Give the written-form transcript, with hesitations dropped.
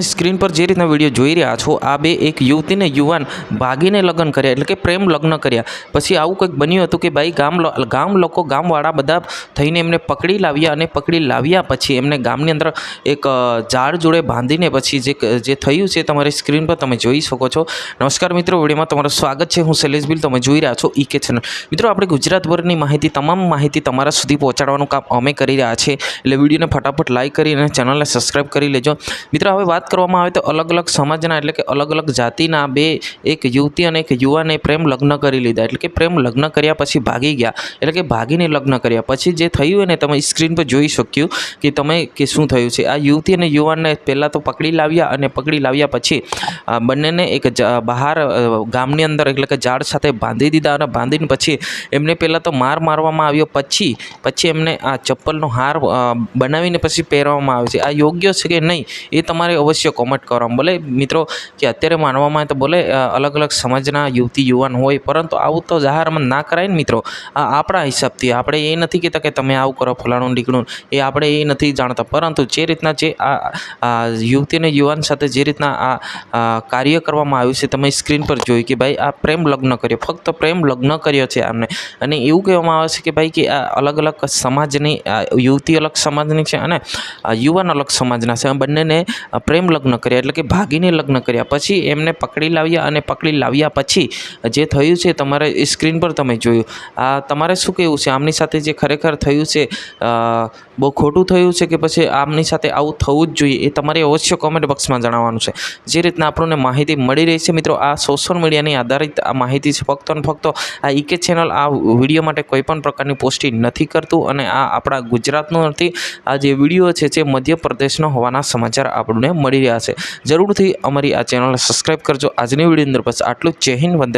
Screen पर जे रीतना video જોઈ રહ્યા છો આ બે એક યુવતી ને યુવાન ભાગીને લગ્ન કર્યા એટલે કે પ્રેમ લગ્ન કર્યા। પછી આવું કંઈક બન્યું હતું કે ભાઈ ગામ લોકો ગામવાળા બધા થઈને એમને પકડી લાવ્યા અને પકડી લાવ્યા પછી એમને ગામની અંદર એક ઝાડ જોડે બાંધીને પછી જે થયું છે તમારી સ્ક્રીન પર તમે જોઈ શકો છો। નમસ્કાર મિત્રો, વિડીયોમાં તમારું સ્વાગત છે। હું શૈલેષ ભીલ, તમે જોઈ રહ્યા છો ઈકે ચેનલ। મિત્રો, આપણે ગુજરાતભરની માહિતી તમામ માહિતી તમારા સુધી પહોંચાડવાનું કામ અમે કરી રહ્યા છીએ, એટલે વિડીયોને ફટાફટ લાઈક કરી અને ચેનલને સબસ્ક્રાઈબ કરી લેજો। મિત્રો, હવે વાત કરવામાં આવે તો અલગ અલગ સમાજના એટલે કે અલગ અલગ જાતિના બે એક યુવતી અને એક યુવાને પ્રેમ લગ્ન કરી લીધા, એટલે કે પ્રેમ લગ્ન કર્યા પછી ભાગી ગયા, એટલે કે ભાગીને લગ્ન કર્યા પછી જે થયું એને તમે સ્ક્રીન પર જોઈ શક્યું કે શું થયું છે। આ યુવતી અને યુવાનને પહેલાં તો પકડી લાવ્યા અને પકડી લાવ્યા પછી બંનેને એક બહાર ગામની અંદર એટલે કે ઝાડ સાથે બાંધી દીધા અને બાંધીને પછી એમને પહેલાં તો મારવામાં આવ્યો, પછી એમને આ ચપ્પલનો હાર બનાવીને પછી પહેરવામાં આવે છે। આ યોગ્ય છે કે નહીં એ તમારે અવશ્ય કોમેન્ટ કરવામાં। ભલે મિત્રો કે અત્યારે માનવામાં આવે તો ભલે અલગ અલગ સમાજના યુવતી યુવાન હોય, પરંતુ આવું તો જાહેરમાં ના કરાય ને મિત્રો। આપણા હિસાબથી આપણે એ નથી કહેતા કે તમે આવું કરો ફલાણું ઢીકણું, એ આપણે એ નથી જાણતા, પરંતુ જે રીતના જે આ યુવતી અને યુવાન સાથે જે રીતના આ કાર્ય કરવામાં આવ્યું છે તમે સ્ક્રીન પર જોઈ કે ભાઈ આ પ્રેમ લગ્ન કર્યો, ફક્ત પ્રેમ લગ્ન કર્યો છે આમને। અને એવું કહેવામાં આવે છે કે ભાઈ કે આ અલગ અલગ સમાજની યુવતી અલગ સમાજની છે અને યુવાન અલગ સમાજના છે, બંનેને પ્રેમ લગ્ન કર્યા એટલે કે ભાગીને લગ્ન કર્યા પછી એમને પકડી લાવ્યા અને પકડી લાવ્યા પછી જે થયું છે તમારે સ્ક્રીન પર તમે જોયું। તમારે શું કહેવું છે આમની સાથે જે ખરેખર થયું છે બહુ ખોટું થયું છે કે પછી આમની સાથે આવું થવું જ જોઈએ, એ તમારે અવશ્ય કોમેન્ટ બોક્સમાં જણાવવાનું છે। જે રીતના આપણને માહિતી મળી રહી છે મિત્રો, આ સોશિયલ મીડિયાની આધારિત આ માહિતી છે, ફક્ત અને ફક્ત આ ઈકે ચેનલ આ વિડીયો માટે કોઈ પણ પ્રકારની પોસ્ટિંગ નથી કરતું અને આ આપણા ગુજરાતનું નથી। આ જે વિડીયો છે જે મધ્યપ્રદેશનો હોવાના સમાચાર આપણને મળી રહ્યા છે। જરૂરથી અમારી આ ચેનલને સબસ્ક્રાઈબ કરજો। આજની વિડીયો અંદર બસ આટલું જ। જય હિન્દ, વંદે